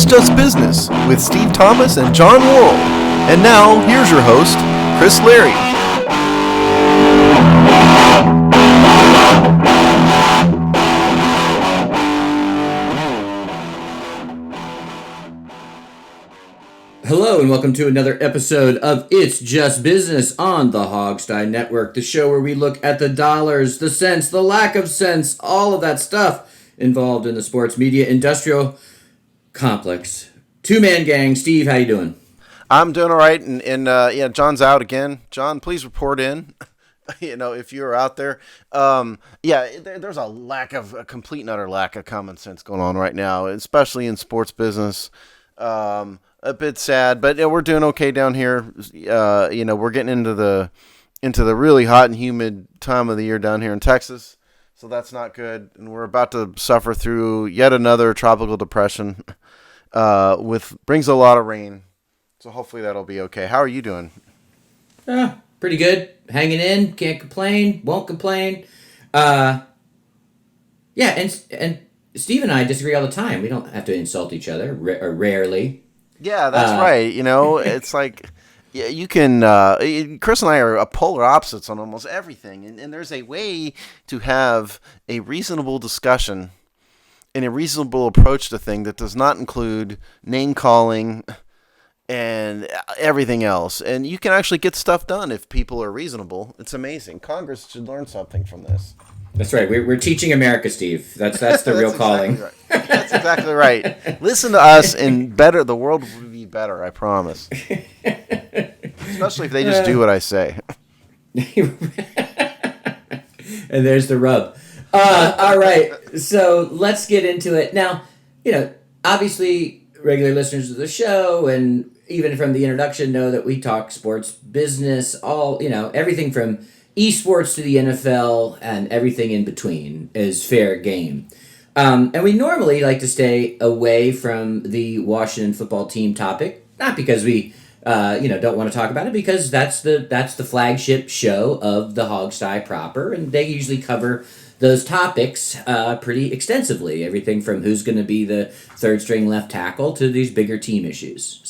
Just Business with Steve Thomas and John Worrell. And now, here's your host, Chris Leary. Hello and welcome to another episode of It's Just Business on the Hogstye Network, the show where we look at the dollars, the cents, the lack of sense, all of that stuff involved in the sports media industrial complex. Two-man gang. Steve, how you doing? I'm doing all right, and John's out again. John, please report in. If you're out there. There's a complete and utter lack of common sense going on right now, especially in sports business. A bit sad, but we're doing okay down here. We're getting into the really hot and humid time of the year down here in Texas, so that's not good. And we're about to suffer through yet another tropical depression, brings a lot of rain. So hopefully that'll be okay. How are you doing? Pretty good. Hanging in. Can't complain. Won't complain. And Steve and I disagree all the time. We don't have to insult each other, or rarely. Yeah, that's right. It's like you can. Chris and I are polar opposites on almost everything, and there's a way to have a reasonable discussion and a reasonable approach to things that does not include name calling and everything else. And you can actually get stuff done if people are reasonable. It's amazing. Congress should learn something from this. That's right. We're teaching America, Steve. That's the real calling. Exactly right. That's exactly right. Listen to us, and the world will be better. I promise. Especially if they just do what I say. And there's the rub. All right. So let's get into it now. Obviously, regular listeners of the show, and even from the introduction, know that we talk sports business. Everything from esports to the NFL and everything in between is fair game. And we normally like to stay away from the Washington football team topic, not because we don't want to talk about it, because that's the flagship show of the Hogstye proper, and they usually cover those topics pretty extensively. Everything from who's going to be the third string left tackle to these bigger team issues.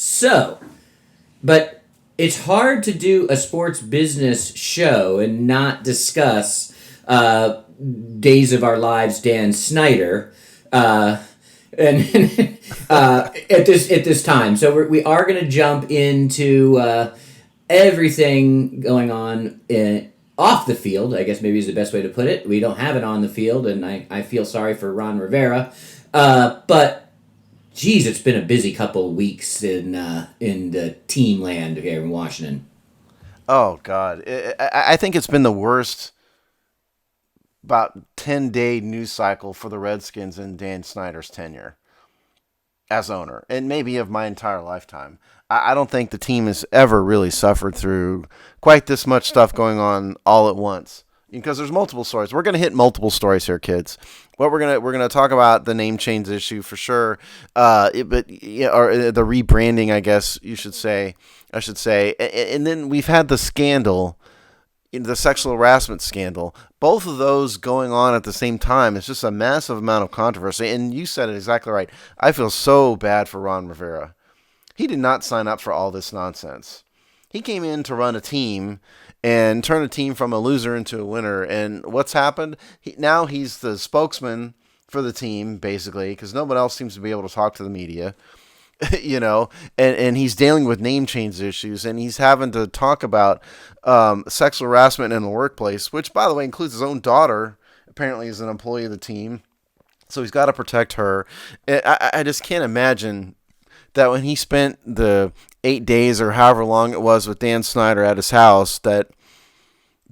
But it's hard to do a sports business show and not discuss Days of Our Lives Dan Snyder at this time. So we are going to jump into everything going on off the field, I guess maybe is the best way to put it. We don't have it on the field, and I feel sorry for Ron Rivera. But geez, it's been a busy couple of weeks in the team land here in Washington. Oh, God. I think it's been the worst about 10-day news cycle for the Redskins in Dan Snyder's tenure as owner, and maybe of my entire lifetime. I don't think the team has ever really suffered through quite this much stuff going on all at once, because there's multiple stories. We're going to hit multiple stories here, kids. Well, we're gonna talk about the name change issue for sure, or the rebranding, I guess I should say, and then we've had the scandal, the sexual harassment scandal. Both of those going on at the same time. It's just a massive amount of controversy, and you said it exactly right. I feel so bad for Ron Rivera. He did not sign up for all this nonsense. He came in to run a team and turn a team from a loser into a winner. And what's happened? Now he's the spokesman for the team, basically, because no one else seems to be able to talk to the media, and he's dealing with name change issues, and he's having to talk about sexual harassment in the workplace, which, by the way, includes his own daughter, apparently is an employee of the team. So he's got to protect her. I just can't imagine that when he spent the 8 days or however long it was with Dan Snyder at his house, that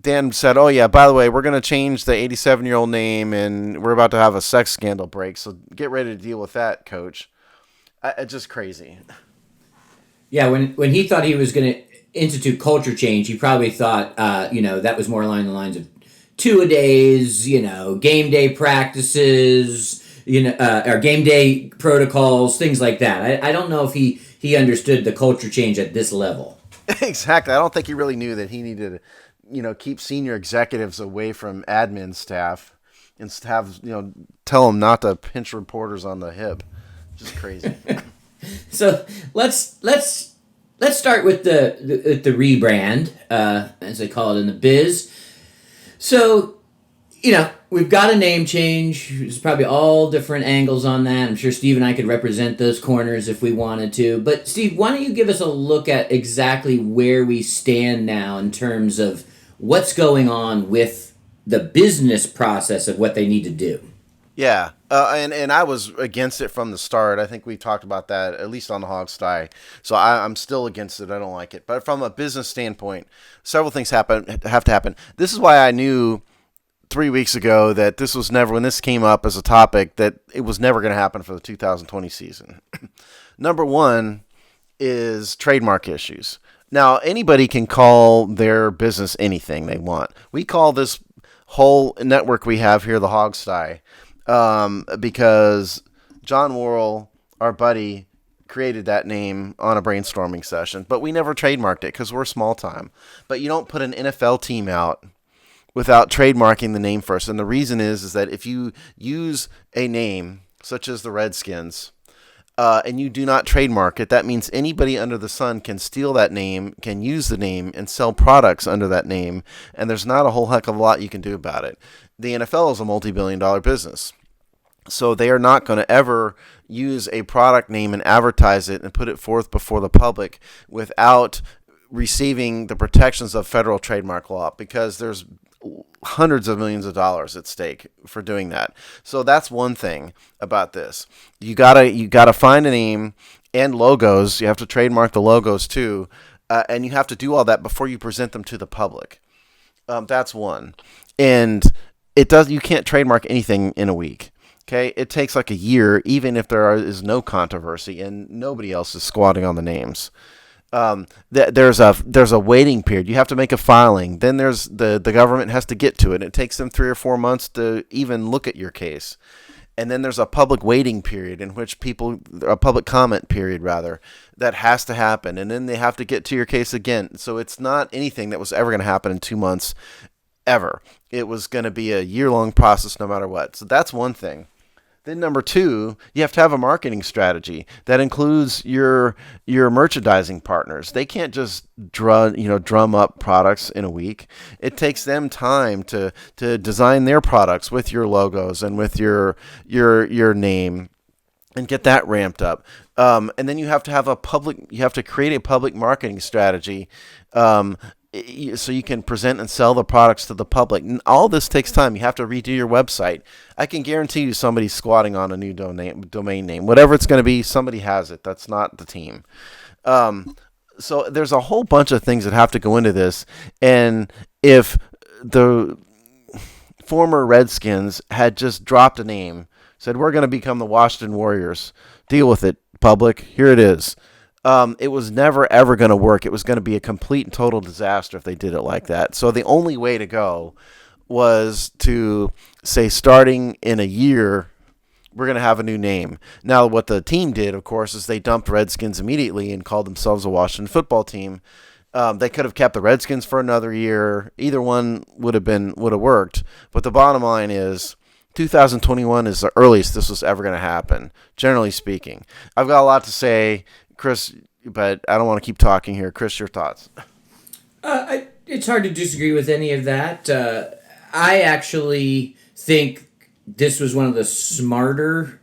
Dan said, oh, yeah, by the way, we're going to change the 87-year-old name, and we're about to have a sex scandal break, so get ready to deal with that, coach. It's just crazy. Yeah, when he thought he was going to institute culture change, he probably thought, that was more along the lines of two-a-days, game day practices, or game day protocols, things like that. I don't know if he understood the culture change at this level. Exactly. I don't think he really knew that he needed to, keep senior executives away from admin staff and have, tell them not to pinch reporters on the hip. Just crazy. So let's start with the rebrand, as they call it in the biz. So, we've got a name change. There's probably all different angles on that. I'm sure Steve and I could represent those corners if we wanted to. But Steve, why don't you give us a look at exactly where we stand now in terms of what's going on with the business process of what they need to do? Yeah, and I was against it from the start. I think we talked about that at least on the Hog Sty. So I'm still against it. I don't like it. But from a business standpoint, several things have to happen. This is why I knew 3 weeks ago that this was never, when this came up as a topic, that it was never going to happen for the 2020 season. Number one is trademark issues. Now, anybody can call their business anything they want. We call this whole network we have here the Hog Sty, because John Worrell, our buddy, created that name on a brainstorming session, but we never trademarked it because we're small time. But you don't put an NFL team out without trademarking the name first. And the reason is that if you use a name such as the Redskins, and you do not trademark it, that means anybody under the sun can steal that name, can use the name, and sell products under that name, and there's not a whole heck of a lot you can do about it. The NFL is a multi-billion-dollar business, so they are not going to ever use a product name and advertise it and put it forth before the public without receiving the protections of federal trademark law, because there's hundreds of millions of dollars at stake for doing that. So that's one thing about this. You gotta find a name and logos. You have to trademark the logos too, and you have to do all that before you present them to the public. That's one. And you can't trademark anything in a week. Okay, it takes like a year, even if is no controversy and nobody else is squatting on the names. There's a waiting period. You have to make a filing. Then there's the government has to get to it. It takes them 3 or 4 months to even look at your case. And then there's a public waiting period in which a public comment period rather, that has to happen. And then they have to get to your case again. So it's not anything that was ever going to happen in 2 months, ever. It was going to be a year-long process no matter what. So that's one thing. Then number two, you have to have a marketing strategy that includes your merchandising partners. They can't just drum up products in a week. It takes them time to design their products with your logos and with your name and get that ramped up. And then you have to create a public marketing strategy, so you can present and sell the products to the public. And all this takes time. You have to redo your website. I can guarantee you somebody's squatting on a new domain name. Whatever it's going to be, somebody has it. That's not the team. So there's a whole bunch of things that have to go into this. And if the former Redskins had just dropped a name, said, we're going to become the Washington Warriors, deal with it, public, here it is. It was never, ever going to work. It was going to be a complete and total disaster if they did it like that. So the only way to go was to say, starting in a year, we're going to have a new name. Now, what the team did, of course, is they dumped Redskins immediately and called themselves a Washington football team. They could have kept the Redskins for another year. Either one would have worked. But the bottom line is 2021 is the earliest this was ever going to happen, generally speaking. I've got a lot to say, Chris, but I don't want to keep talking here. Chris, your thoughts? It's hard to disagree with any of that. I actually think this was one of the smarter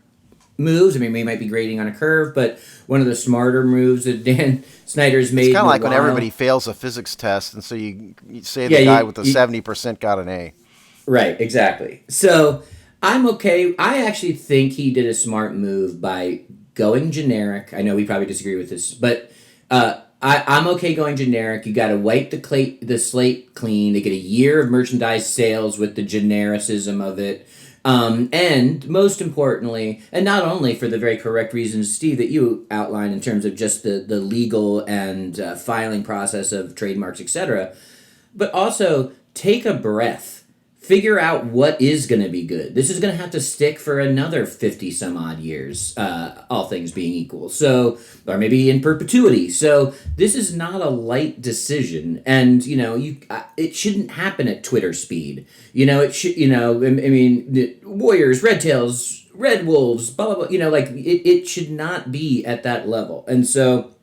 moves. I mean, we might be grading on a curve, but one of the smarter moves that Dan Snyder's made. It's kind of like when everybody fails a physics test, and so you say the guy with the 70% got an A. Right, exactly. So I'm okay. I actually think he did a smart move by going generic. I know we probably disagree with this, but I'm okay going generic. You got to wipe the slate clean. They get a year of merchandise sales with the genericism of it. And most importantly, and not only for the very correct reasons, Steve, that you outlined in terms of just the legal and filing process of trademarks, etc., but also take a breath. Figure out what is going to be good. This is going to have to stick for another 50 some odd years, all things being equal. So, or maybe in perpetuity. So this is not a light decision, and it shouldn't happen at Twitter speed. It should. I mean, the Warriors, Red Tails, Red Wolves, blah, blah, blah. Like it should not be at that level. And so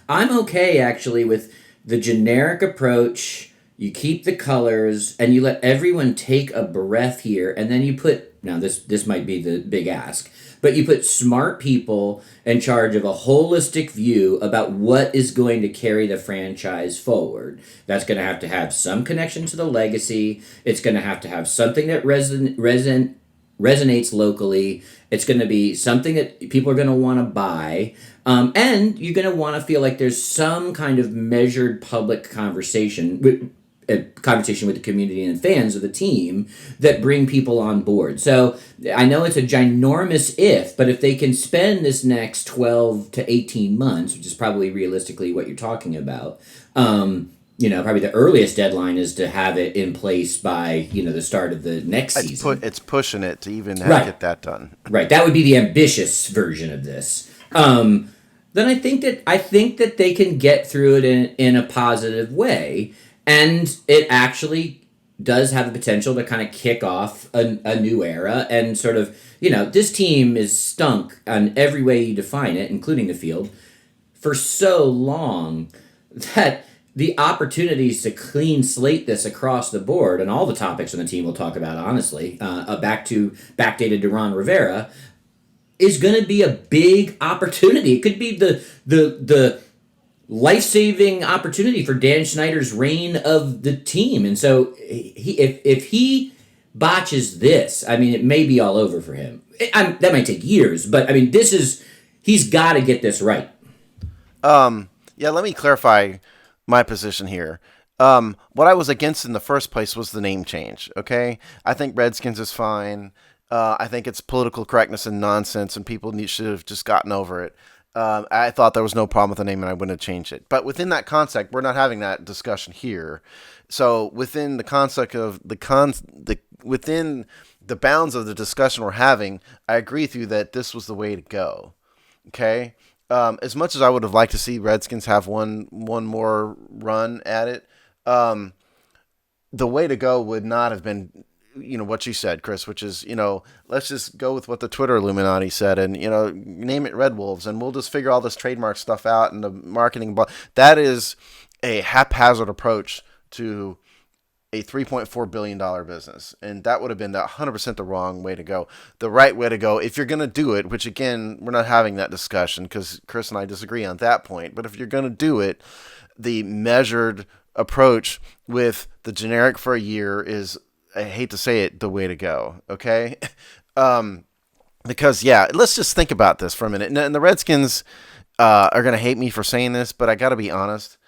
I'm okay actually with the generic approach. You keep the colors and you let everyone take a breath here, and then you put, now this might be the big ask, but you put smart people in charge of a holistic view about what is going to carry the franchise forward. That's going to have some connection to the legacy. It's going to have something that resonates locally. It's going to be something that people are going to want to buy. And you're going to want to feel like there's some kind of measured public conversation with the community and fans of the team that bring people on board. So I know it's a ginormous if, but if they can spend this next 12 to 18 months, which is probably realistically what you're talking about, probably the earliest deadline is to have it in place by, the start of the next season. It's pushing it to even get that done. Right. That would be the ambitious version of this. Then I think that they can get through it in a positive way. And it actually does have the potential to kind of kick off a new era and sort of, this team is stunk on every way you define it, including the field, for so long that the opportunities to clean slate this across the board and all the topics on the team we'll talk about, honestly, backdated to Ron Rivera, is going to be a big opportunity. It could be the life-saving opportunity for Dan Snyder's reign of the team. And so if he botches this, it may be all over for him. That might take years, but he's got to get this right. Yeah, let me clarify my position here. What I was against in the first place was the name change, okay? I think Redskins is fine. I think it's political correctness and nonsense, and people should have just gotten over it. I thought there was no problem with the name, and I wouldn't have changed it. But within that concept, we're not having that discussion here. So within the concept of within the bounds of the discussion we're having, I agree with you that this was the way to go. Okay, as much as I would have liked to see Redskins have one more run at it, the way to go would not have been, what you said, Chris, which is, let's just go with what the Twitter Illuminati said and, name it Red Wolves and we'll just figure all this trademark stuff out and the marketing. That is a haphazard approach to a $3.4 billion business. And that would have been 100% the wrong way to go. The right way to go, if you're going to do it, which again, we're not having that discussion because Chris and I disagree on that point. But if you're going to do it, the measured approach with the generic for a year is, I hate to say it, the way to go, okay? Because, let's just think about this for a minute. And the Redskins are going to hate me for saying this, but I got to be honest.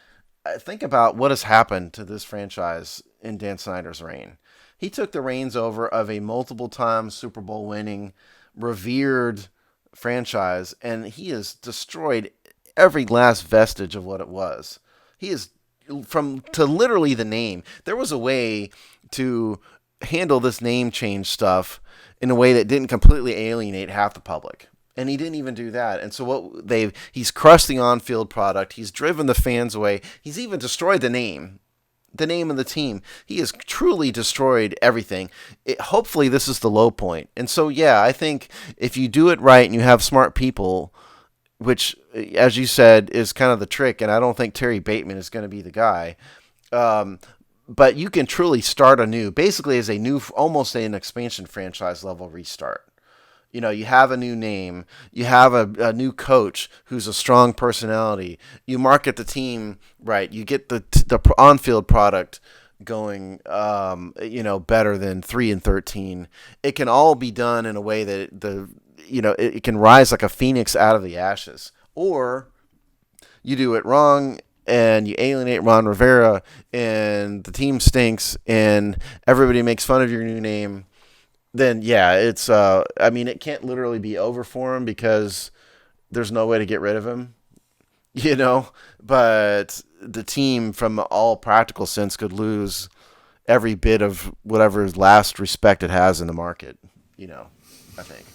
Think about what has happened to this franchise in Dan Snyder's reign. He took the reins over of a multiple-time Super Bowl winning, revered franchise, and he has destroyed every last vestige of what it was. He is, to literally the name. There was a way to handle this name change stuff in a way that didn't completely alienate half the public. And he didn't even do that. And so he's crushed the on-field product. He's driven the fans away. He's even destroyed the name of the team. He has truly destroyed everything. Hopefully this is the low point. And so, I think if you do it right and you have smart people, which, as you said, is kind of the trick, and I don't think Terry Bateman is going to be the guy, but you can truly start anew, basically as almost an expansion franchise level restart. You have a new name, you have a new coach who's a strong personality, you market the team right, you get the on-field product going, better than 3-13. It can all be done in a way that it can rise like a phoenix out of the ashes. Or you do it wrong and you alienate Ron Rivera and the team stinks and everybody makes fun of your new name, then it's it can't literally be over for him because there's no way to get rid of him, but the team from all practical sense could lose every bit of whatever last respect it has in the market, I think.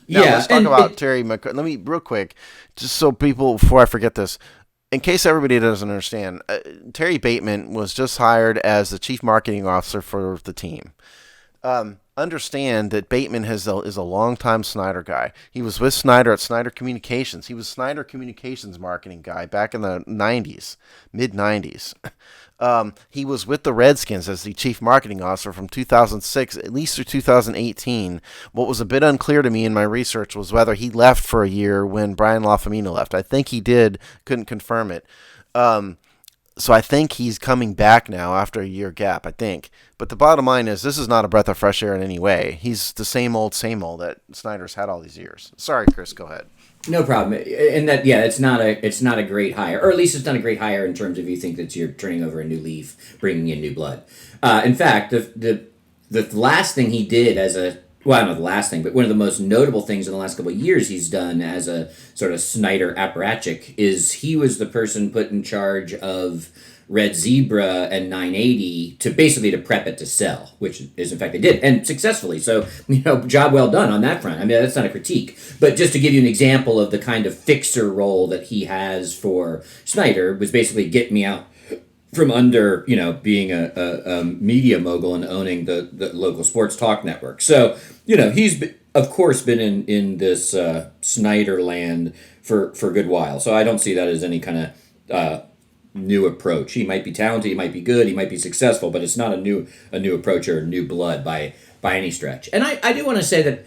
Now, let's talk about Terry McCarthy. Let me, real quick, just so people, before I forget this, in case everybody doesn't understand, Terry Bateman was just hired as the chief marketing officer for the team. Understand that Bateman is a longtime Snyder guy. He was with Snyder at Snyder Communications. He was Snyder Communications marketing guy back in the 90s, mid 90s. He was with the Redskins as the chief marketing officer from 2006 at least through 2018. What was a bit unclear to me in my research was whether he left for a year when Brian LaFemina left. I think he did, couldn't confirm it. So I think he's coming back now after a year gap, I think. But the bottom line is this is not a breath of fresh air in any way. He's the same old that Snyder's had all these years. Sorry, Chris, go ahead. No problem. And that, yeah, it's not a great hire, or at least it's not a great hire in terms of you think that you're turning over a new leaf, bringing in new blood. In fact, the last thing he did as a, well, not the last thing, but one of the most notable things in the last couple of years he's done as a sort of Snyder apparatchik is he was the person put in charge of Red Zebra and 980 to prep it to sell, which is in fact they did, and successfully. So, job well done on that front. I mean, that's not a critique, but just to give you an example of the kind of fixer role that he has for Snyder was basically get me out from under, being a media mogul and owning the local sports talk network. So, he's of course been in this Snyder land for a good while. So I don't see that as any kind of new approach. He might be talented, he might be good, he might be successful, but it's not a new approach or a new blood by any stretch. And I do want to say that,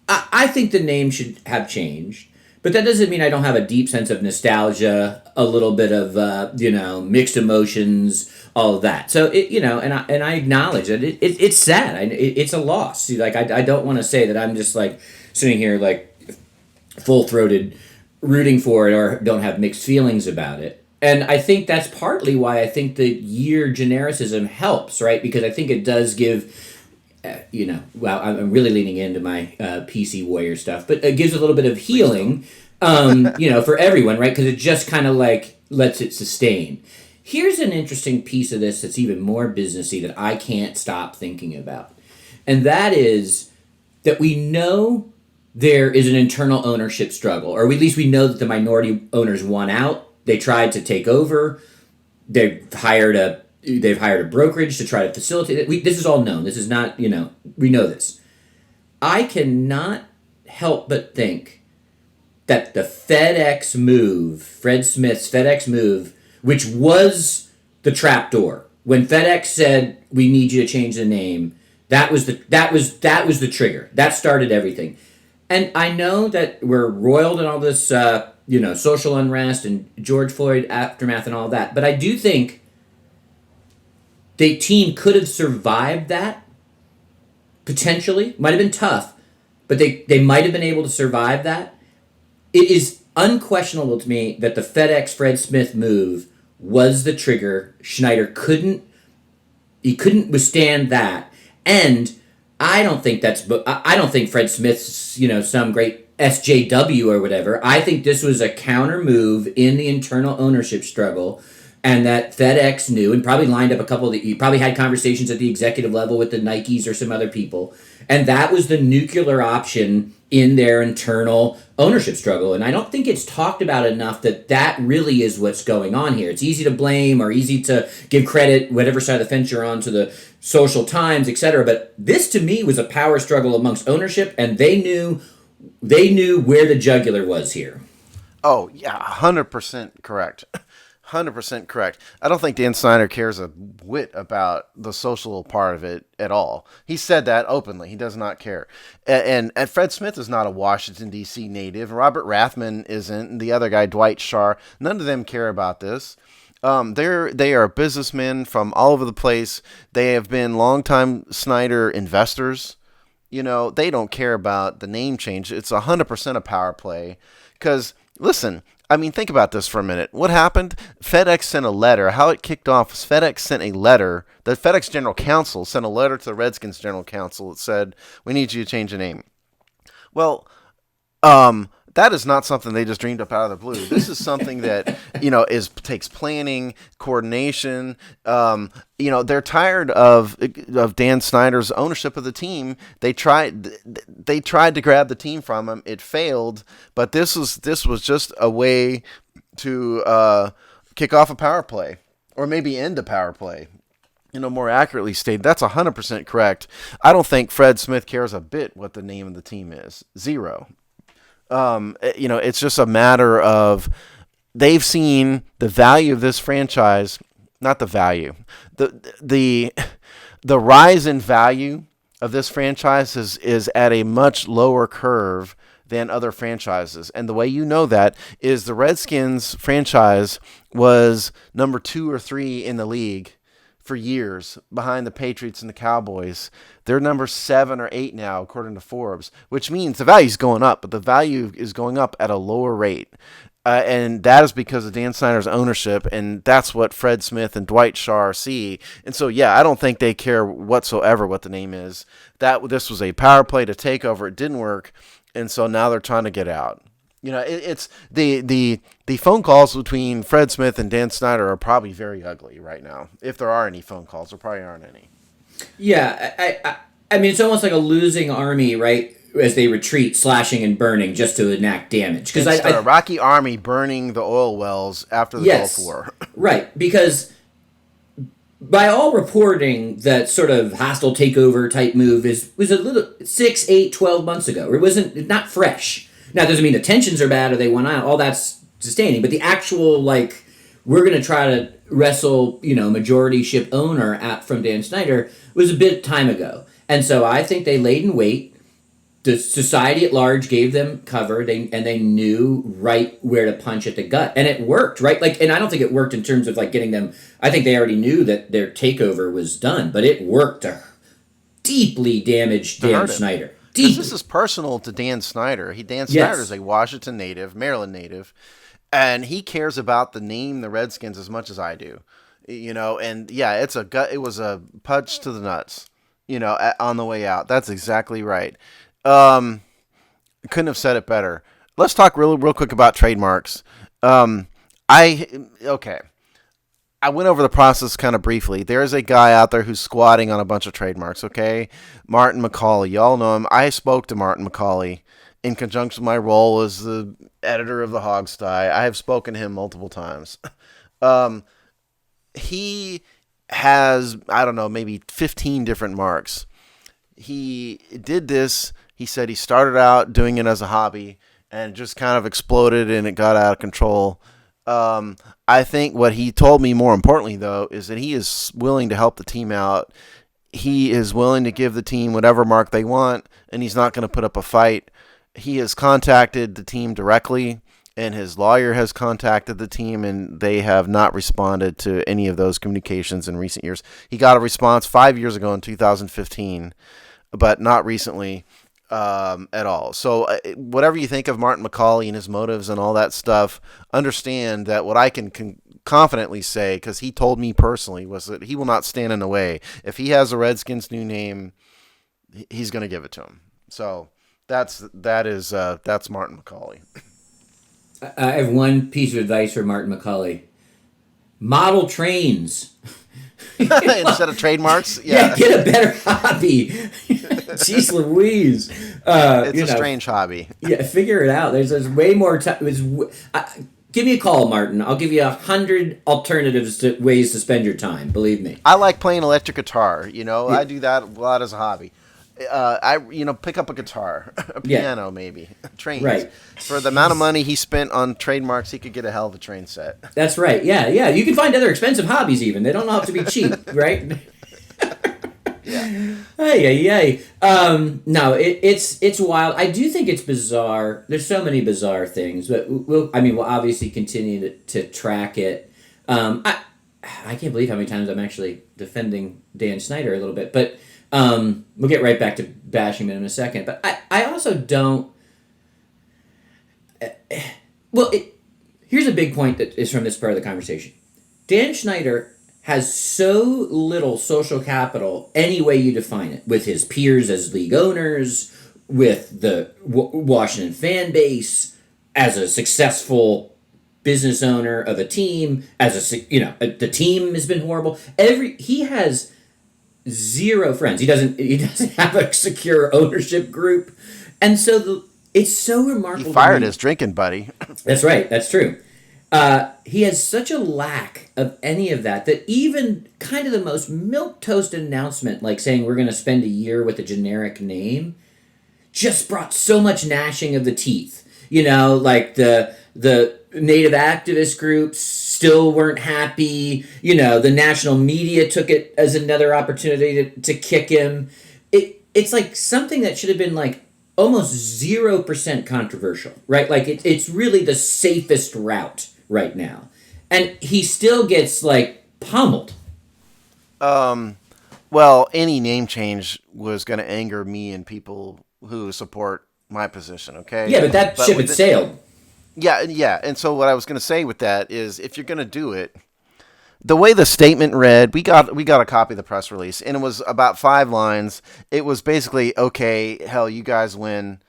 I think the name should have changed. But that doesn't mean I don't have a deep sense of nostalgia, a little bit of mixed emotions, all of that. So and I acknowledge that it's sad. It's a loss. Like I don't want to say that I'm just like sitting here like full throated rooting for it or don't have mixed feelings about it. And I think that's partly why I think the year genericism helps, right? Because I think it does give. Well, I'm really leaning into my PC warrior stuff, but it gives a little bit of healing, for everyone, right? Because it just kind of like lets it sustain. Here's an interesting piece of this that's even more businessy that I can't stop thinking about. And that is that we know there is an internal ownership struggle, or at least we know that the minority owners won out. They tried to take over. They've hired a brokerage to try to facilitate it. This is all known. This is not, we know this. I cannot help but think that the FedEx move, Fred Smith's FedEx move, which was the trapdoor, when FedEx said, we need you to change the name, that was the trigger. That started everything. And I know that we're roiled in all this, social unrest and George Floyd aftermath and all that, but I do think the team could have survived that, potentially. Might have been tough, but they might have been able to survive that. It is unquestionable to me that the FedEx Fred Smith move was the trigger. Snyder couldn't withstand that. And I don't think Fred Smith's, some great SJW or whatever. I think this was a counter move in the internal ownership struggle. And that FedEx knew and probably lined up he probably had conversations at the executive level with the Nikes or some other people. And that was the nuclear option in their internal ownership struggle. And I don't think it's talked about enough that really is what's going on here. It's easy to blame or easy to give credit, whatever side of the fence you're on, to the social times, etc. But this to me was a power struggle amongst ownership, and they knew where the jugular was here. Oh, yeah, 100% correct. 100% correct. I don't think Dan Snyder cares a whit about the social part of it at all. He said that openly. He does not care. And Fred Smith is not a Washington, D.C. native. Robert Rathman isn't. And the other guy, Dwight Scharr, none of them care about this. They are businessmen from all over the place. They have been longtime Snyder investors. They don't care about the name change. It's 100% a power play. Because, listen, I mean, think about this for a minute. What happened? FedEx sent a letter. How it kicked off is FedEx sent a letter. The FedEx General Counsel sent a letter to the Redskins General Counsel that said, we need you to change the name. Well, that is not something they just dreamed up out of the blue. This is something that, takes planning, coordination. They're tired of Dan Snyder's ownership of the team. They tried to grab the team from him. It failed, but this was just a way to kick off a power play or maybe end a power play. more accurately stated, that's 100% correct. I don't think Fred Smith cares a bit what the name of the team is. Zero. It's just a matter of they've seen the value of this franchise, not the value, the the rise in value of this franchise is at a much lower curve than other franchises. And the way you know that is the Redskins franchise was number 2 or 3 in the league for years behind the Patriots and the Cowboys. They're number 7 or 8 now, according to Forbes, which means the value is going up, but the value is going up at a lower rate. And that is because of Dan Snyder's ownership, and that's what Fred Smith and Dwight Schrute see. And so, yeah, I don't think they care whatsoever what the name is. This was a power play to take over. It didn't work, and so now they're trying to get out. It's the phone calls between Fred Smith and Dan Snyder are probably very ugly right now. If there are any phone calls, there probably aren't any. Yeah, I mean, it's almost like a losing army, right? As they retreat, slashing and burning just to enact damage. Because it's the Iraqi army burning the oil wells after the Gulf War. Right, because by all reporting, that sort of hostile takeover type move was a little 6, 8, 12 months ago. It wasn't not fresh. Now, it doesn't mean the tensions are bad or they went out. All that's sustaining. But the actual, we're going to try to wrestle, majority ship owner from Dan Snyder was a bit time ago. And so I think they laid in wait. The society at large gave them cover, and they knew right where to punch at the gut, and it worked, right? And I don't think it worked in terms of getting them. I think they already knew that their takeover was done, but it worked to deeply damage Dan Snyder. Because this is personal to Dan Snyder. Dan Snyder is a Washington native, Maryland native, and he cares about the name the Redskins as much as I do. And yeah, it was a punch to the nuts. On the way out. That's exactly right. Couldn't have said it better. Let's talk real quick about trademarks. I went over the process kind of briefly. There's a guy out there who's squatting on a bunch of trademarks, okay? Martin McCauley. Y'all know him. I spoke to Martin McCauley in conjunction with my role as the editor of the Hogsty. I have spoken to him multiple times. He has, I don't know, maybe 15 different marks. He did this. He said he started out doing it as a hobby and it just kind of exploded and it got out of control. I think what he told me more importantly, though, is that he is willing to help the team out. He is willing to give the team whatever mark they want, and he's not going to put up a fight. He has contacted the team directly, and his lawyer has contacted the team, and they have not responded to any of those communications in recent years. He got a response 5 years ago in 2015, but not recently. At all. So whatever you think of Martin McCauley and his motives and all that stuff, understand that what I can confidently say, because he told me personally, was that he will not stand in the way. If he has a Redskins new name, he's going to give it to him. So that's Martin McCauley. I have one piece of advice for Martin McCauley. Model trains. Instead of trademarks? Yeah, get a better hobby. Jeez Louise. It's a strange hobby. Yeah, figure it out. There's way more time. Give me a call, Martin. I'll give you 100 alternatives to ways to spend your time. Believe me. I like playing electric guitar. I do that a lot as a hobby. Pick up a guitar, a piano, maybe. Trains. Right. For the amount of money he spent on trademarks, he could get a hell of a train set. That's right. Yeah. You can find other expensive hobbies even. They don't have to be cheap, right? Yeah. Hey. No, it's wild. I do think it's bizarre. There's so many bizarre things, but we'll obviously continue to track it. I can't believe how many times I'm actually defending Dan Snyder a little bit, but we'll get right back to bashing him in a second. But I also don't. Here's a big point that is from this part of the conversation. Dan Snyder has so little social capital, any way you define it, with his peers as league owners, with the Washington fan base, as a successful business owner of a team, the team has been horrible. He has zero friends. He doesn't have a secure ownership group, and so it's so remarkable. He fired his drinking buddy. That's right. That's true. He has such a lack of any of that that even kind of the most milquetoast announcement, like saying we're going to spend a year with a generic name, just brought so much gnashing of the teeth. Like the native activist groups still weren't happy. The national media took it as another opportunity to kick him. It's like something that should have been like almost 0% controversial, right? Like it's really the safest route right now, and he still gets like pummeled. Well, any name change was going to anger me and people who support my position. Okay, Yeah, but that but ship with had sailed. yeah. And so what I was going to say with that is, if you're going to do it, the way the statement read, we got a copy of the press release, and it was about 5 lines. It was basically, okay, hell, you guys win.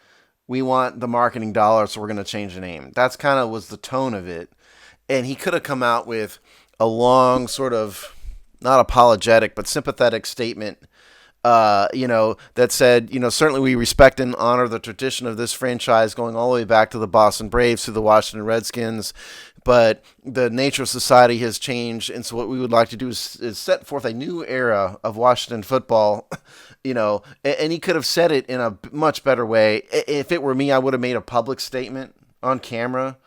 We want the marketing dollar, so we're going to change the name. That's kind of was the tone of it. And he could have come out with a long sort of not apologetic but sympathetic statement, that said, certainly we respect and honor the tradition of this franchise going all the way back to the Boston Braves to the Washington Redskins, but the nature of society has changed, and so what we would like to do is set forth a new era of Washington football. And he could have said it in a much better way. If it were me, I would have made a public statement on camera.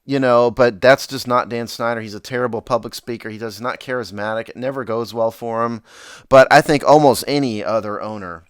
But that's just not Dan Snyder. He's a terrible public speaker. He does not charismatic. It never goes well for him. But I think almost any other owner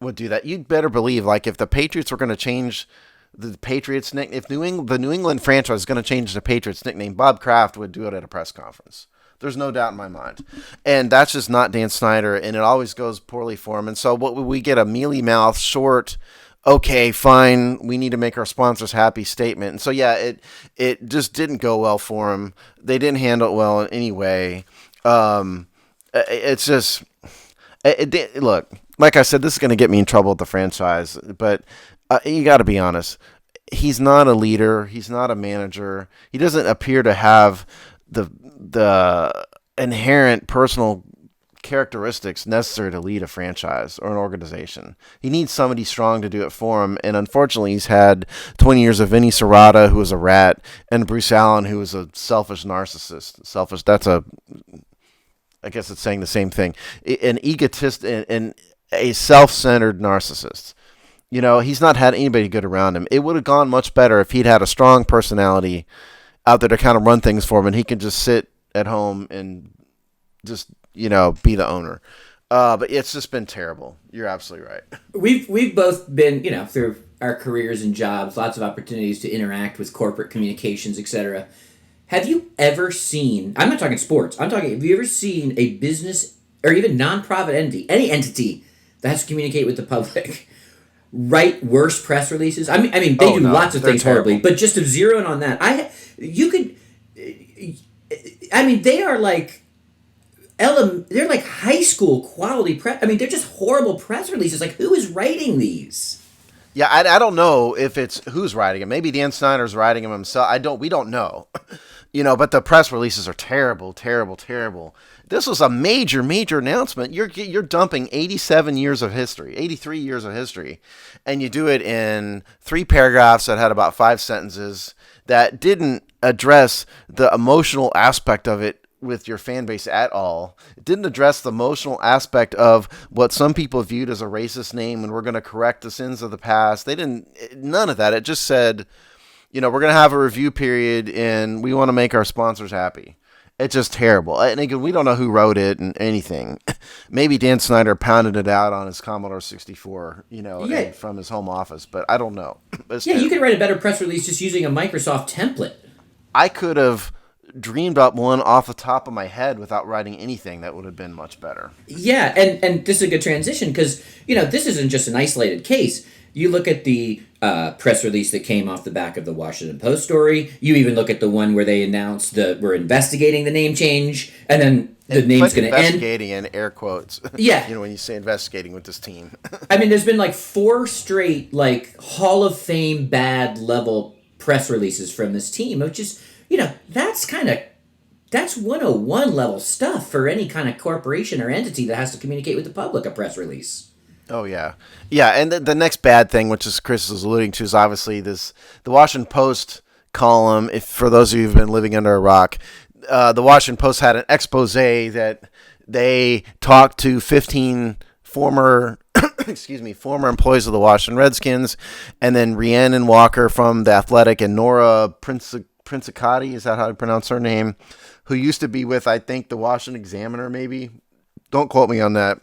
would do that. You'd better believe, like, if the Patriots were going to change the Patriots nickname, if the New England franchise is going to change the Patriots nickname, Bob Kraft would do it at a press conference. There's no doubt in my mind. And that's just not Dan Snyder, and it always goes poorly for him. And so what we get, a mealy mouth, short, okay, fine, we need to make our sponsors happy statement. And so, yeah, it just didn't go well for him. They didn't handle it well in any way. It's just, look, like I said, this is going to get me in trouble with the franchise, but you got to be honest. He's not a leader. He's not a manager. He doesn't appear to have the inherent personal characteristics necessary to lead a franchise or an organization. He needs somebody strong to do it for him, and unfortunately he's had 20 years of Vinny Serrata, who was a rat, and Bruce Allen, who was a selfish narcissist. Selfish, I guess it's saying the same thing. An egotist and a self-centered narcissist. He's not had anybody good around him. It would have gone much better if he'd had a strong personality out there to kind of run things for him, and he could just sit at home and just be the owner. But it's just been terrible. You're absolutely right. We've both been, through our careers and jobs, lots of opportunities to interact with corporate communications, etc. Have you ever seen, I'm not talking sports, I'm talking, have you ever seen a business or even nonprofit entity, any entity that has to communicate with the public, write worse press releases? I mean, they do lots of things terrible. horribly, but just to zero in on that, they are like, they're like high school quality press. I mean, they're just horrible press releases. Like, who is writing these? Yeah, I don't know if it's who's writing them. Maybe Dan Snyder's writing them himself. We don't know. But the press releases are terrible, terrible, terrible. This was a major, major announcement. You're dumping 87 years of history, 83 years of history, and you do it in 3 paragraphs that had about 5 sentences that didn't address the emotional aspect of it with your fan base at all. It didn't address the emotional aspect of what some people viewed as a racist name, and we're going to correct the sins of the past. None of that. It just said, we're going to have a review period, and we want to make our sponsors happy. It's just terrible. And again, we don't know who wrote it and anything. Maybe Dan Snyder pounded it out on his Commodore 64, from his home office, but I don't know. You could write a better press release just using a Microsoft template. I could have dreamed up one off the top of my head without writing anything that would have been much better. Yeah, and this is a good transition because, this isn't just an isolated case. You look at the press release that came off the back of the Washington Post story. You even look at the one where they announced that we're investigating the name change, and then the name's going to end. Investigating in air quotes. Yeah. When you say investigating with this team. I mean, there's been like 4 straight, like, Hall of Fame bad level press releases from this team, which is, that's 101 level stuff for any kind of corporation or entity that has to communicate with the public, a press release. Oh, yeah. Yeah, and the next bad thing, which is Chris was alluding to, is obviously the Washington Post column. If for those of you who've been living under a rock, the Washington Post had an expose that they talked to 15 former former employees of the Washington Redskins, and then Rhiannon Walker from The Athletic and Nora Princicati, is that how I pronounce her name, who used to be with, I think, the Washington Examiner, maybe. Don't quote me on that.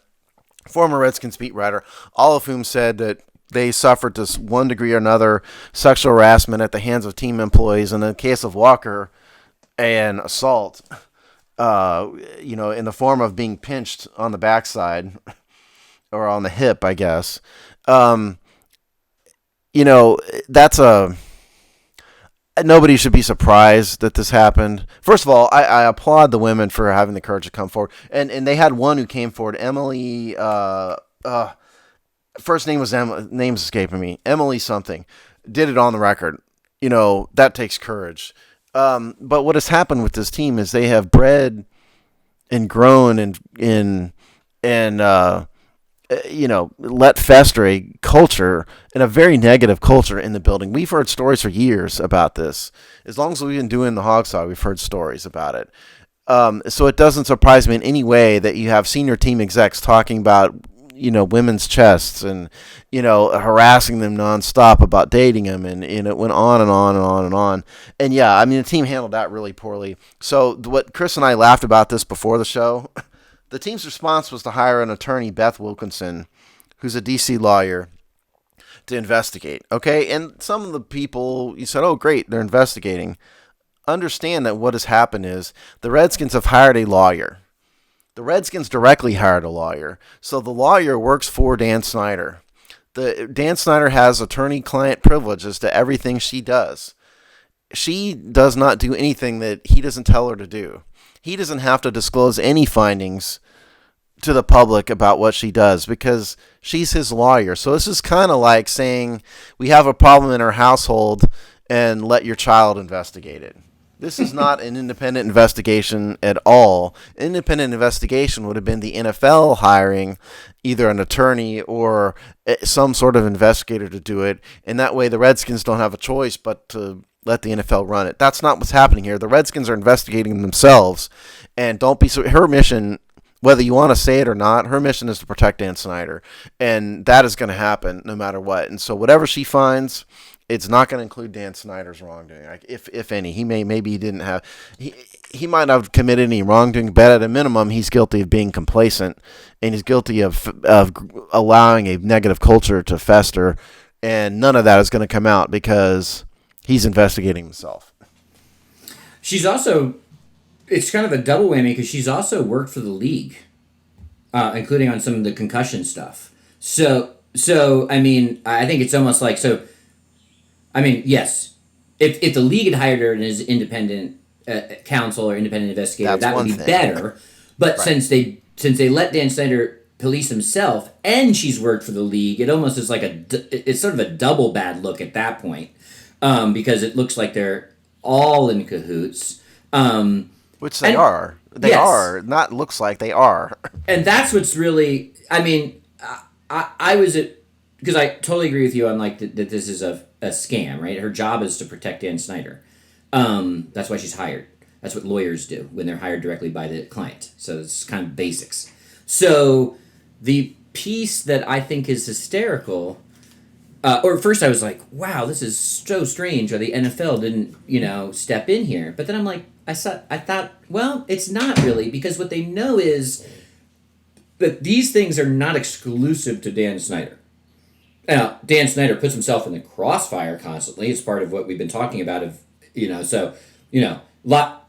Former Redskins beat writer, all of whom said that they suffered to one degree or another sexual harassment at the hands of team employees. And in the case of Walker, an assault, in the form of being pinched on the backside or on the hip, I guess. That's nobody should be surprised that this happened. First of all, I applaud the women for having the courage to come forward. And they had one who came forward, Emily, first name was name's escaping me, Emily something, did it on the record. That takes courage. But what has happened with this team is they have bred and grown and let fester a culture and a very negative culture in the building. We've heard stories for years about this. As long as we've been doing the hog side, we've heard stories about it. So it doesn't surprise me in any way that you have senior team execs talking about, women's chests and, harassing them nonstop about dating them. And it went on and on and on and on. And yeah, I mean, the team handled that really poorly. So what Chris and I laughed about this before the show. The team's response was to hire an attorney, Beth Wilkinson, who's a D.C. lawyer, to investigate. Okay, and some of the people, you said, oh, great, they're investigating. Understand that what has happened is the Redskins have hired a lawyer. The Redskins directly hired a lawyer. So the lawyer works for Dan Snyder. Dan Snyder has attorney-client privileges to everything she does. She does not do anything that he doesn't tell her to do. He doesn't have to disclose any findings to the public about what she does because she's his lawyer. So this is kind of like saying we have a problem in our household and let your child investigate it. This is not an independent investigation at all. Independent investigation would have been the NFL hiring either an attorney or some sort of investigator to do it. And that way the Redskins don't have a choice but to let the NFL run it. That's not what's happening here. The Redskins are investigating themselves, and don't be so. Her mission, whether you want to say it or not, her mission is to protect Dan Snyder, and that is going to happen no matter what. And so whatever she finds, it's not going to include Dan Snyder's wrongdoing, like if any. Maybe he didn't have he might have committed any wrongdoing, but at a minimum, he's guilty of being complacent, and he's guilty of allowing a negative culture to fester, and none of that is going to come out because he's investigating himself. She's also, it's kind of a double whammy because she's also worked for the league, including on some of the concussion stuff. So I mean, I think it's almost like, yes, if the league had hired her as independent counsel or independent investigator, that would be better. But right. since they let Dan Snyder police himself and she's worked for the league, it almost is like it's sort of a double bad look at that point. Because it looks like they're all in cahoots. Which they are. They are. Not looks like, they are. And that's what's really, I mean, I was at, because I totally agree with you on like that this is a scam, right? Her job is to protect Dan Snyder. That's why she's hired. That's what lawyers do when they're hired directly by the client. So it's kind of basics. So the piece that I think is hysterical, or first I was like, wow, this is so strange, or the NFL didn't, step in here. But then I'm like, I thought, well, it's not really, because what they know is that these things are not exclusive to Dan Snyder. Now, Dan Snyder puts himself in the crossfire constantly. It's part of what we've been talking about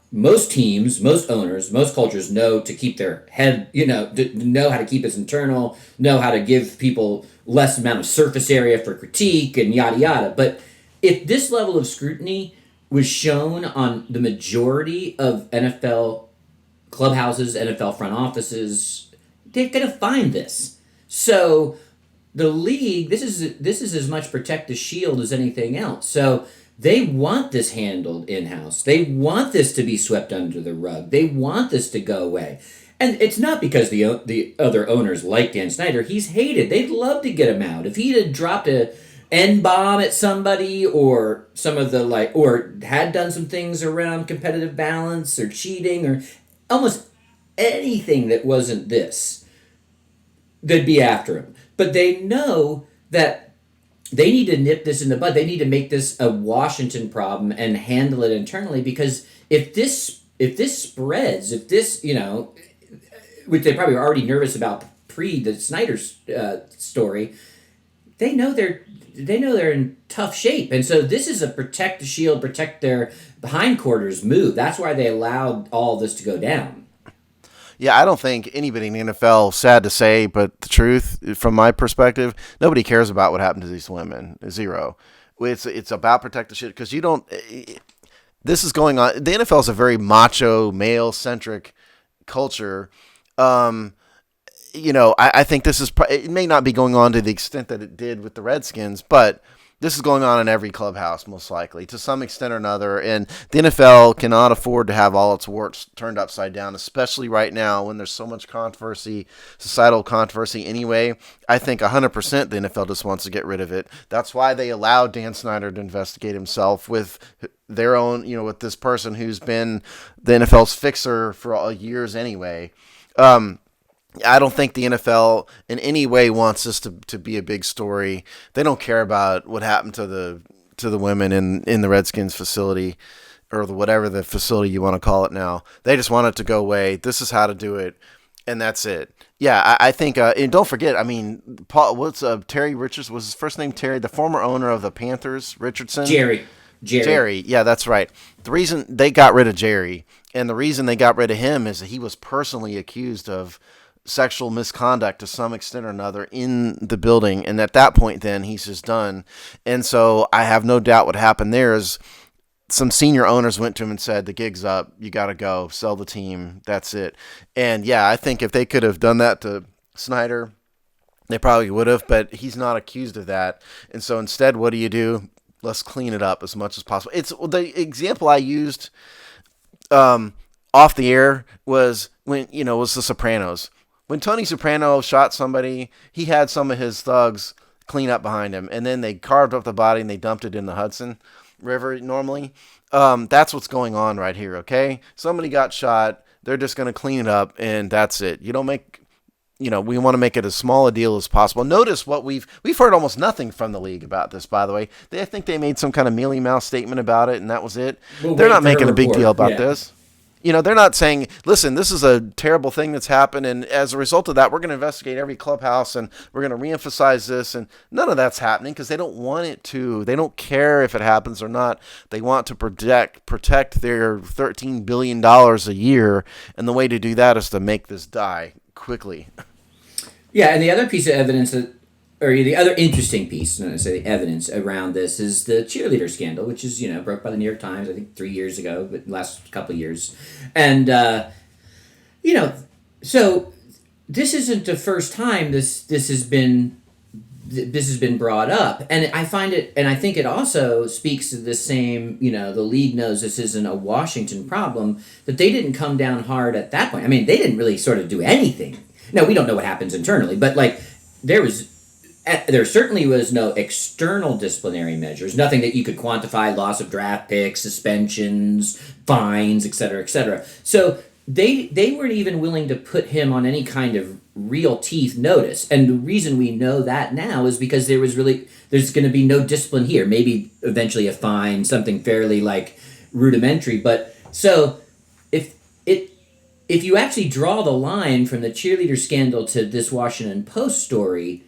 most teams, most owners, most cultures know to keep their head, know how to keep it internal, know how to give people less amount of surface area for critique and yada yada. But if this level of scrutiny was shown on the majority of NFL clubhouses, NFL front offices, they're going to find this. So the league, this is as much protect the shield as anything else. So they want this handled in-house. They want this to be swept under the rug. They want this to go away. And it's not because the other owners like Dan Snyder. He's hated. They'd love to get him out. If he had dropped a N-bomb at somebody, or some of the or had done some things around competitive balance or cheating or almost anything that wasn't this, they'd be after him. But they know that they need to nip this in the bud. They need to make this a Washington problem and handle it internally, because if this spreads, if this, which they probably were already nervous about pre the Snyder story, they know they're in tough shape, and so this is a protect the shield, protect their hindquarters move. That's why they allowed all this to go down. Yeah, I don't think anybody in the NFL, sad to say, but the truth, from my perspective, nobody cares about what happened to these women. Zero. It's about protect the shit, because you don't. This is going on. The NFL is a very macho, male centric culture. I think this is. It may not be going on to the extent that it did with the Redskins, but this is going on in every clubhouse, most likely, to some extent or another. And the NFL cannot afford to have all its warts turned upside down, especially right now when there's so much controversy, societal controversy anyway. I think 100% the NFL just wants to get rid of it. That's why they allowed Dan Snyder to investigate himself with their own, with this person who's been the NFL's fixer for all years anyway. I don't think the NFL in any way wants this to be a big story. They don't care about what happened to the women in the Redskins facility, or whatever the facility you want to call it now. They just want it to go away. This is how to do it, and that's it. Yeah, I think, and don't forget, Terry Richards, was his first name Terry, the former owner of the Panthers, Richardson? Jerry, yeah, that's right. The reason they got rid of Jerry, and the reason they got rid of him, is that he was personally accused of sexual misconduct to some extent or another in the building, and at that point then he's just done. And so I have no doubt what happened there is some senior owners went to him and said, the gig's up, you got to go, sell the team, that's it. And yeah, I think if they could have done that to Snyder, they probably would have, but he's not accused of that. And so instead, what do? Let's clean it up as much as possible. It's the example I used off the air was when, was The Sopranos. When Tony Soprano shot somebody, he had some of his thugs clean up behind him, and then they carved up the body and they dumped it in the Hudson River normally. That's what's going on right here, okay? Somebody got shot. They're just going to clean it up, and that's it. You don't make, we want to make it as small a deal as possible. Notice what we've heard almost nothing from the league about this, by the way. I think they made some kind of mealy-mouthed statement about it, and that was it. They're not making a big deal about this. They're not saying, listen, this is a terrible thing that's happened, and as a result of that, we're going to investigate every clubhouse, and we're going to reemphasize this, and none of that's happening because they don't want it to. They don't care if it happens or not. They want to protect their $13 billion a year, and the way to do that is to make this die quickly. Yeah, and the other piece of evidence or the other interesting piece, not necessarily evidence around this, is the cheerleader scandal, which is, broke by the New York Times, I think 3 years ago, but last couple of years. And, so this isn't the first time this has been brought up. And I find it, and I think it also speaks to the same, the league knows this isn't a Washington problem, that they didn't come down hard at that point. I mean, they didn't really sort of do anything. Now, we don't know what happens internally, but, there certainly was no external disciplinary measures, nothing that you could quantify, loss of draft picks, suspensions, fines, et cetera, et cetera. So they weren't even willing to put him on any kind of real teeth notice. And the reason we know that now is because there's going to be no discipline here. Maybe eventually a fine, something fairly rudimentary. But so if you actually draw the line from the cheerleader scandal to this Washington Post story,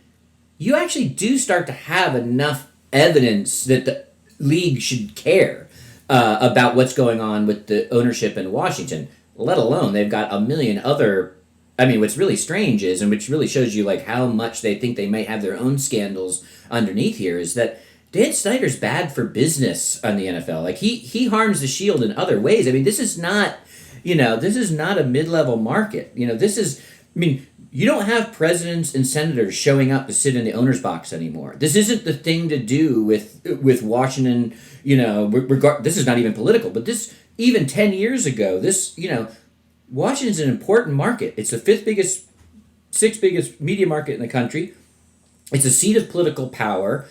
you actually do start to have enough evidence that the league should care about what's going on with the ownership in Washington, let alone they've got a million other. I mean, what's really strange is, and which really shows you how much they think they might have their own scandals underneath here, is that Dan Snyder's bad for business on the NFL. He harms the shield in other ways. I mean, this is not, this is not a mid-level market. You don't have presidents and senators showing up to sit in the owner's box anymore. This isn't the thing to do with Washington, this is not even political, but this, even 10 years ago, Washington's an important market. It's the sixth biggest media market in the country. It's a seat of political power.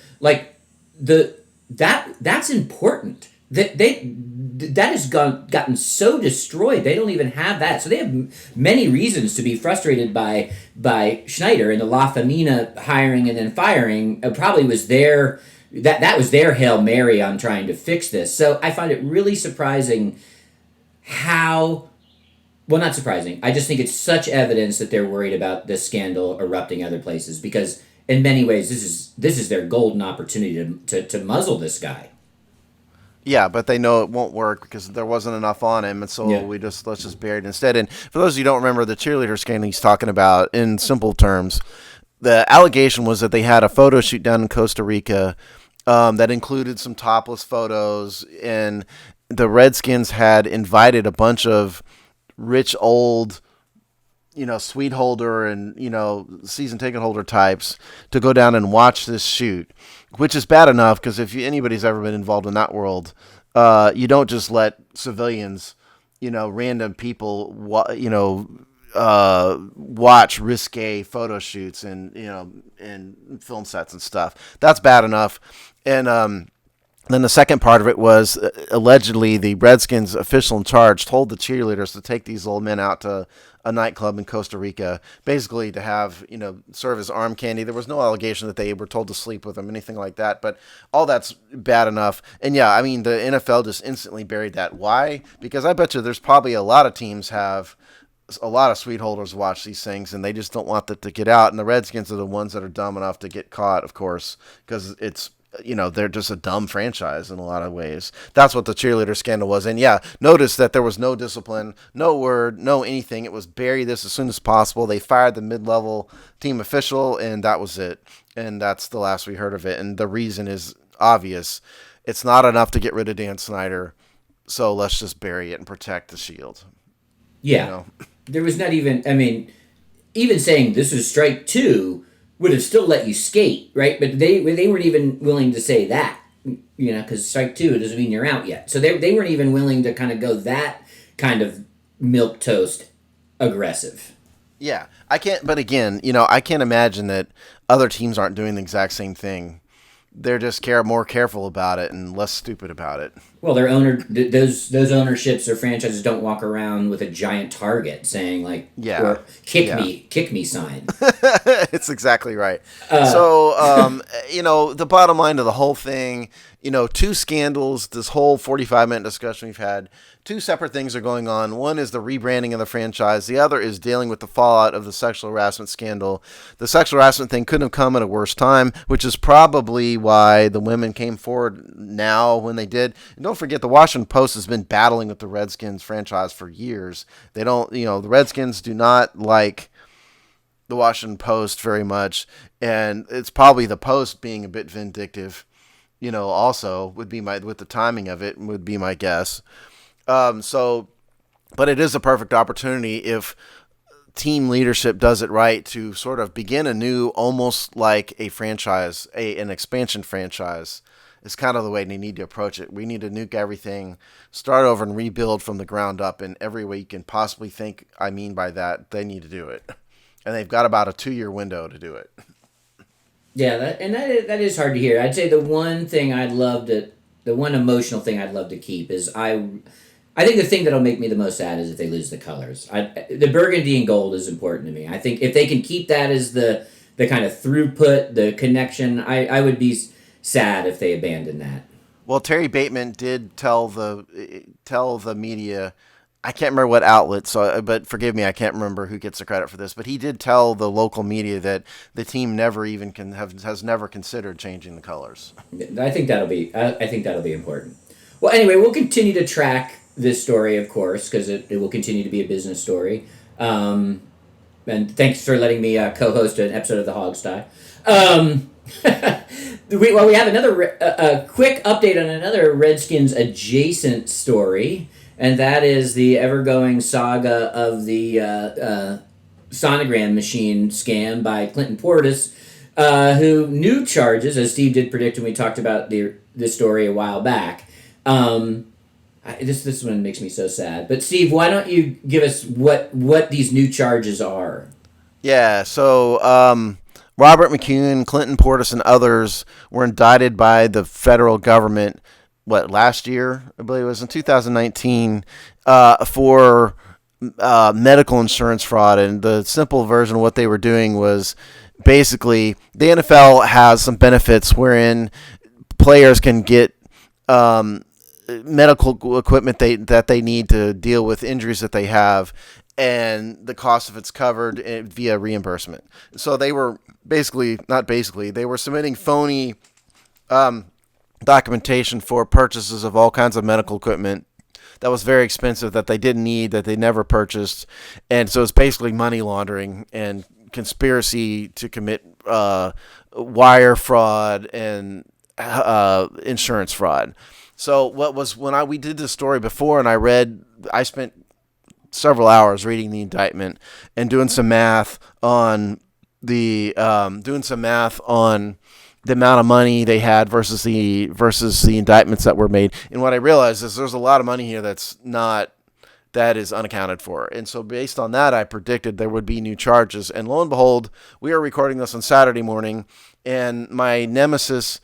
that's important. That has gotten so destroyed. They don't even have that. So they have many reasons to be frustrated by Snyder, and the La Famina hiring and then firing probably was that was their Hail Mary on trying to fix this. So I find it really surprising how, well, not surprising. I just think it's such evidence that they're worried about this scandal erupting other places, because in many ways this is their golden opportunity to muzzle this guy. Yeah, but they know it won't work because there wasn't enough on him, and so Yeah. let's just bury it instead. And for those of you who don't remember, the cheerleader scandal he's talking about, in simple terms, the allegation was that they had a photo shoot down in Costa Rica that included some topless photos, and the Redskins had invited a bunch of rich old, suite holder and season ticket holder types to go down and watch this shoot, which is bad enough because if anybody's ever been involved in that world, you don't just let civilians, random people, watch risque photo shoots and film sets and stuff. That's bad enough, and then the second part of it was allegedly the Redskins official in charge told the cheerleaders to take these old men out to a nightclub in Costa Rica, basically to have, serve as arm candy. There was no allegation that they were told to sleep with them, anything like that, but all that's bad enough. And yeah, I mean, the NFL just instantly buried that. Why? Because I bet you there's probably a lot of teams have a lot of sweet holders watch these things, and they just don't want that to get out. And the Redskins are the ones that are dumb enough to get caught, of course, because it's, they're just a dumb franchise in a lot of ways. That's what the cheerleader scandal was. And yeah, notice that there was no discipline, no word, no anything. It was bury this as soon as possible. They fired the mid-level team official, and that was it. And that's the last we heard of it. And the reason is obvious. It's not enough to get rid of Dan Snyder, so let's just bury it and protect the shield. Yeah. There was not even, I mean, even saying this is strike two would have still let you skate, right? But they weren't even willing to say that, because strike two doesn't mean you're out yet. So they weren't even willing to kind of go that kind of milk toast aggressive. Yeah, I can't. But again, I can't imagine that other teams aren't doing the exact same thing. They're just more careful about it and less stupid about it. Well, those ownerships or franchises don't walk around with a giant target saying like, Yeah, or yeah. kick me sign. It's exactly right. So, the bottom line of the whole thing, two scandals, this whole 45-minute discussion we've had, two separate things are going on. One is the rebranding of the franchise. The other is dealing with the fallout of the sexual harassment scandal. The sexual harassment thing couldn't have come at a worse time, which is probably why the women came forward now when they did. And don't forget, the Washington Post has been battling with the Redskins franchise for years. They don't, the Redskins do not like the Washington Post very much, and it's probably the Post being a bit vindictive, also would be with the timing of it would be my guess. But it is a perfect opportunity if team leadership does it right to sort of begin anew, almost like a franchise, an expansion franchise. Is kind of the way they need to approach it. We need to nuke everything, start over, and rebuild from the ground up in every way you can possibly think. I mean by that, they need to do it. And they've got about a 2-year window to do it. Yeah, that is hard to hear. I'd say the one emotional thing I'd love to keep is I think the thing that'll make me the most sad is if they lose the colors. The burgundy and gold is important to me. I think if they can keep that as the kind of throughput, the connection, I would be sad if they abandon that. Well, Terry Bateman did tell the media. I can't remember what outlet, but forgive me, I can't remember who gets the credit for this. But he did tell the local media that the team never even has never considered changing the colors. I think that'll be important. Well, anyway, we'll continue to track this story, of course, because it will continue to be a business story. And thanks for letting me co-host an episode of the Hogsty. We have another quick update on another Redskins adjacent story, and that is the ever-going saga of the sonogram machine scam by Clinton Portis, who new charges, as Steve did predict when we talked about this story a while back. This one makes me so sad. But Steve, why don't you give us what these new charges are? Yeah. So Robert McCune, Clinton Portis, and others were indicted by the federal government, last year? I believe it was in 2019, for medical insurance fraud. And the simple version of what they were doing was basically the NFL has some benefits wherein players can get medical equipment that they need to deal with injuries that they have, and the cost of it's covered via reimbursement. So they were they were submitting phony documentation for purchases of all kinds of medical equipment that was very expensive, that they didn't need, that they never purchased. And so it's basically money laundering and conspiracy to commit wire fraud and insurance fraud. So we did this story before, and I spent several hours reading the indictment and doing some math on the amount of money they had versus the indictments that were made. And what I realized is there's a lot of money here that is unaccounted for. And so based on that, I predicted there would be new charges. And lo and behold, we are recording this on Saturday morning, and my nemesis,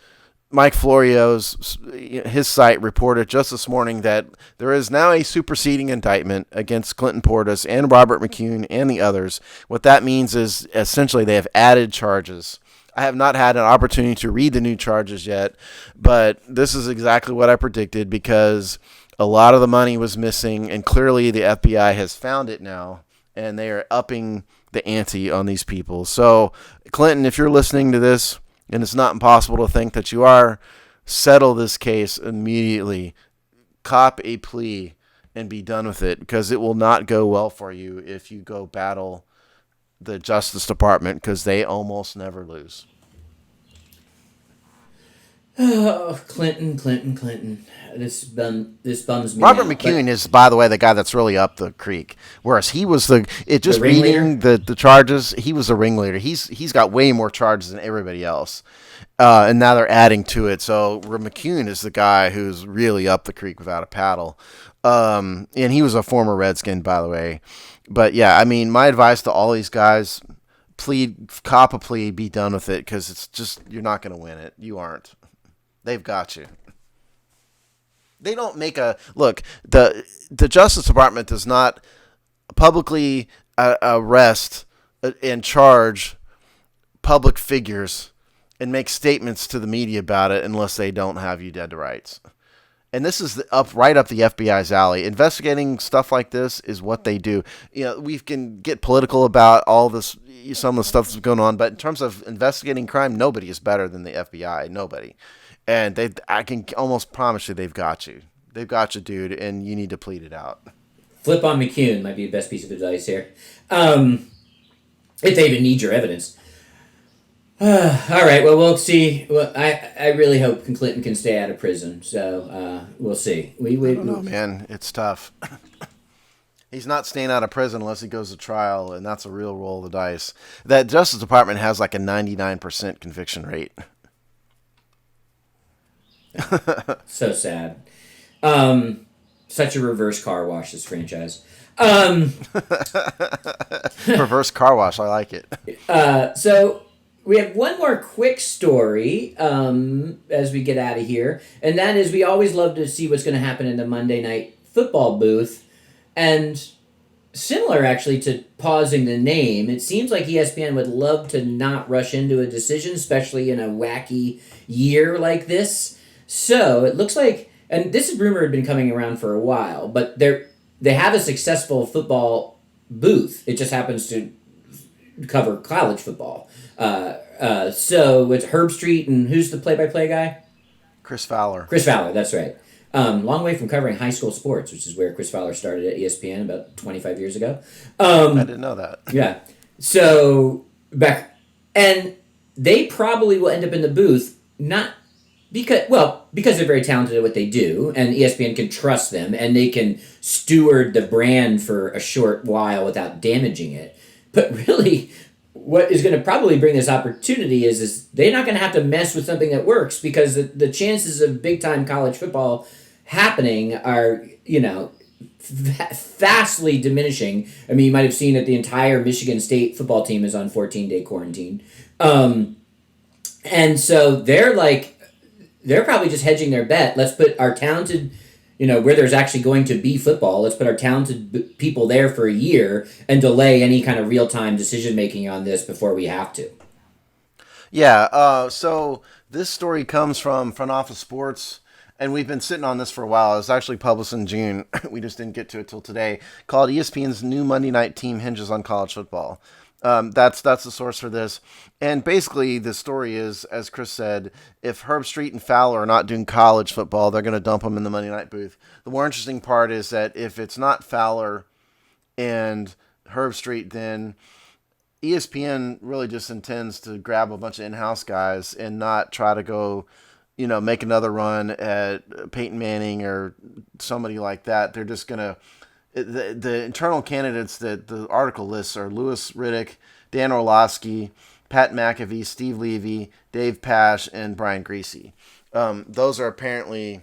Mike Florio's, his site reported just this morning that there is now a superseding indictment against Clinton Portis and Robert McCune and the others. What that means is essentially they have added charges. I have not had an opportunity to read the new charges yet, but this is exactly what I predicted, because a lot of the money was missing, and clearly the FBI has found it now, and they are upping the ante on these people. So, Clinton, if you're listening to this, and it's not impossible to think that you are, settle this case immediately. Cop a plea and be done with it, because it will not go well for you if you go battle the Justice Department, because they almost never lose. Oh, Clinton. This bums me Robert out. McCune is, by the way, the guy that's really up the creek. Whereas he was just reading the charges, he was the ringleader. He's got way more charges than everybody else. And now they're adding to it. So McCune is the guy who's really up the creek without a paddle. And he was a former Redskin, by the way. But yeah, I mean, my advice to all these guys, cop a plea, be done with it, because it's just, you're not going to win it. You aren't. They've got you. They don't make look. The Justice Department does not publicly arrest and charge public figures and make statements to the media about it unless they don't have you dead to rights. And this is right up the FBI's alley. Investigating stuff like this is what they do. You know, we can get political about all this, some of the stuff that's going on, but in terms of investigating crime, nobody is better than the FBI. Nobody. And I can almost promise you they've got you. They've got you, dude, and you need to plead it out. Flip on McCune might be the best piece of advice here. If they even need your evidence. All right, well, we'll see. Well, I really hope Clinton can stay out of prison, so we'll see. I don't know, man. It's tough. He's not staying out of prison unless he goes to trial, and that's a real roll of the dice. That Justice Department has like a 99% conviction rate. So sad. Such a reverse car wash, this franchise. Reverse car wash, I like it. So we have one more quick story as we get out of here, and that is we always love to see what's going to happen in the Monday Night Football booth, and similar actually to pausing the name, it seems like ESPN would love to not rush into a decision, especially in a wacky year like this. So it looks like, and this rumor had been coming around for a while, but they have a successful football booth. It just happens to cover college football. So it's Herbstreit, and who's the play-by-play guy? Chris Fowler. Chris Fowler, that's right. Long way from covering high school sports, which is where Chris Fowler started at ESPN about 25 years ago. I didn't know that. Yeah. So and they probably will end up in the booth, not because they're very talented at what they do, and ESPN can trust them, and they can steward the brand for a short while without damaging it. But really, what is going to probably bring this opportunity is they're not going to have to mess with something that works, because the chances of big-time college football happening are, vastly diminishing. I mean, you might have seen that the entire Michigan State football team is on 14-day quarantine. And so they're probably just hedging their bet. Let's put our talented, where there's actually going to be football, let's put our talented people there for a year and delay any kind of real-time decision-making on this before we have to. Yeah, so this story comes from Front Office Sports, and we've been sitting on this for a while. It was actually published in June. We just didn't get to it till today. Called ESPN's new Monday night team hinges on college football. That's the source for this. And basically, the story is, as Chris said, if Herbstreit and Fowler are not doing college football, they're going to dump them in the Monday night booth. The more interesting part is that if it's not Fowler and Herbstreit, then ESPN really just intends to grab a bunch of in-house guys and not try to go, make another run at Peyton Manning or somebody like that. They're just going to the internal candidates that the article lists are Louis Riddick, Dan Orlovsky, Pat McAfee, Steve Levy, Dave Pasch, and Brian Griese. Those are apparently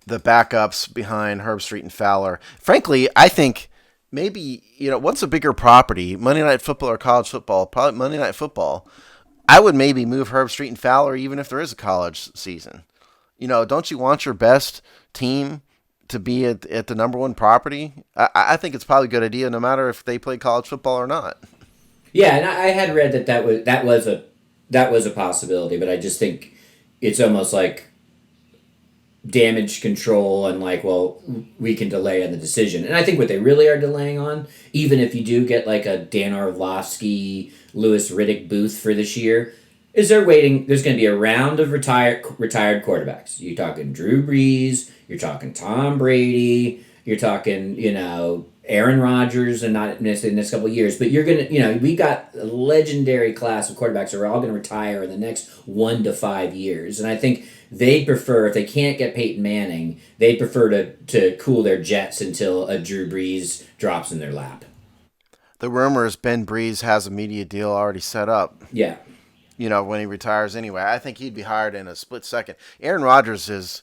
the backups behind Herbstreit and Fowler. Frankly, I think maybe, what's a bigger property, Monday Night Football or college football? Probably Monday Night Football. I would maybe move Herbstreit and Fowler even if there is a college season. Don't you want your best team to be at the number one property? I think it's probably a good idea no matter if they play college football or not. Yeah, and I had read that was a possibility, but I just think it's almost like damage control and well, we can delay on the decision. And I think what they really are delaying on, even if you do get a Dan Orlovsky, Louis Riddick booth for this year, is they're waiting. There's going to be a round of retired quarterbacks. You're talking Drew Brees, you're talking Tom Brady, you're talking, Aaron Rodgers, and not necessarily in the next couple of years, but you're going to, we got a legendary class of quarterbacks that are all going to retire in the next 1 to 5 years. And I think they prefer, if they can't get Peyton Manning, they prefer to cool their jets until a Drew Brees drops in their lap. The rumor is Ben Brees has a media deal already set up. Yeah. When he retires anyway. I think he'd be hired in a split second. Aaron Rodgers is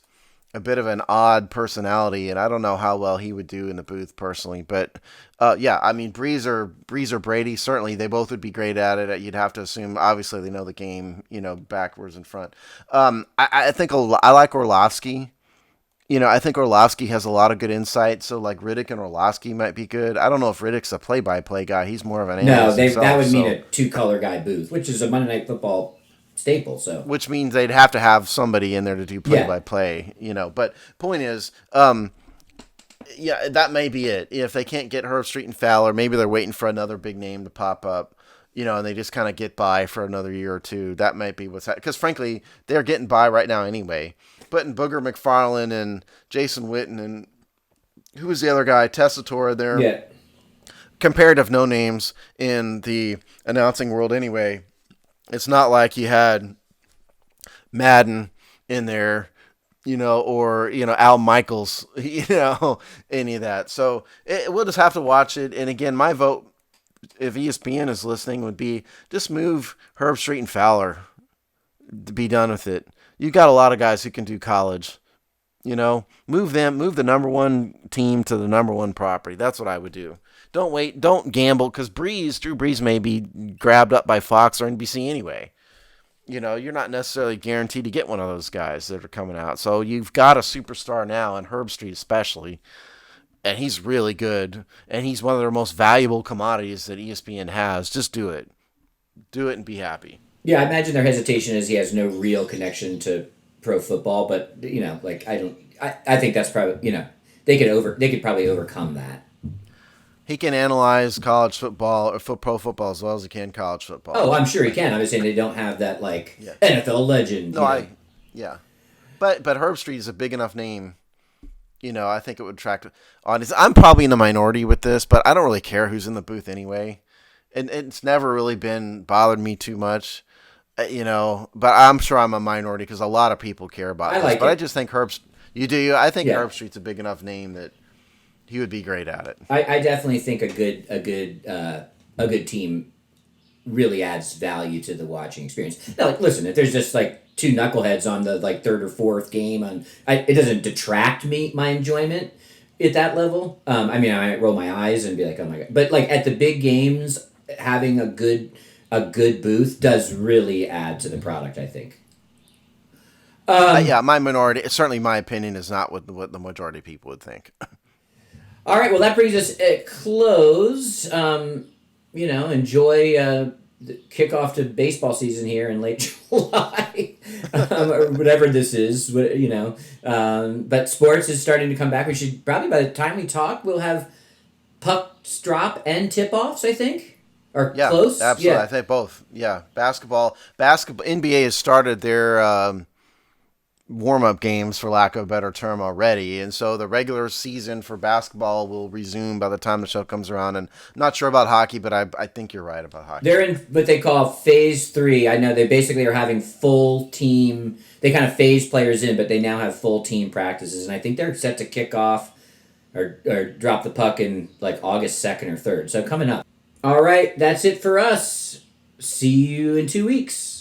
a bit of an odd personality, and I don't know how well he would do in the booth personally. But, yeah, I mean, Brees or Brady, certainly they both would be great at it. You'd have to assume, obviously, they know the game, backwards and front. I think I like Orlovsky. I think Orlovsky has a lot of good insight, so Riddick and Orlovsky might be good. I don't know if Riddick's a play-by-play guy. He's more of an analyst himself, that would mean a two-color guy booth, which is a Monday Night Football staple. So, which means they'd have to have somebody in there to do play-by-play. But point is, yeah, that may be it. If they can't get Herbstreit and Fowler, maybe they're waiting for another big name to pop up. And they just kind of get by for another year or two. That might be what's happening. Because, frankly, they're getting by right now anyway. Putting Booger McFarland and Jason Witten and who was the other guy? Tessitore there. Yeah. Comparative no names in the announcing world anyway. It's not like you had Madden in there, or, Al Michaels, any of that. So we'll just have to watch it. And again, my vote, if ESPN is listening, would be just move Herbstreit and Fowler to be done with it. You got a lot of guys who can do college. Move the number one team to the number one property. That's what I would do. Don't wait. Don't gamble because Drew Brees may be grabbed up by Fox or NBC anyway. You're not necessarily guaranteed to get one of those guys that are coming out. So you've got a superstar now, and Herbstreit especially, and he's really good, and he's one of their most valuable commodities that ESPN has. Just do it. Do it and be happy. Yeah, I imagine their hesitation is he has no real connection to pro football, but I think that's probably they could probably overcome that. He can analyze college football or pro football as well as he can college football. Oh, I'm sure he can. I'm just saying they don't have that NFL legend. No, yeah, but Herbstreit is a big enough name. I think it would attract audience. I'm probably in the minority with this, but I don't really care who's in the booth anyway, and it's never really been bothered me too much. But I'm sure I'm a minority because a lot of people care about this. But I just think I think Herbstreit's a big enough name that he would be great at it. I definitely think a good team really adds value to the watching experience. Now, listen, if there's just two knuckleheads on the third or fourth game, it doesn't detract my enjoyment. at that level. I mean, I might roll my eyes and be like, "Oh my god!" But like at the big games, having a good booth does really add to the product, I think. Yeah, my minority, certainly my opinion is not what the majority of people would think. All right, well, that brings us at close. Enjoy the kickoff to baseball season here in late July, or whatever this is. But sports is starting to come back. We should probably, by the time we talk, we'll have pucks drop and tip offs, I think, or Yeah, close. absolutely. I Yeah. think both. Yeah, basketball. NBA has started their warm up games, for lack of a better term, already, and so the regular season for basketball will resume by the time the show comes around. And I'm not sure about hockey, but I think you're right about hockey. They're in what they call phase 3. I know they basically are having full team. They kind of phase players in, but they now have full team practices, and I think they're set to kick off or drop the puck in like August 2nd or 3rd. So coming up. All right, that's it for us. See you in 2 weeks.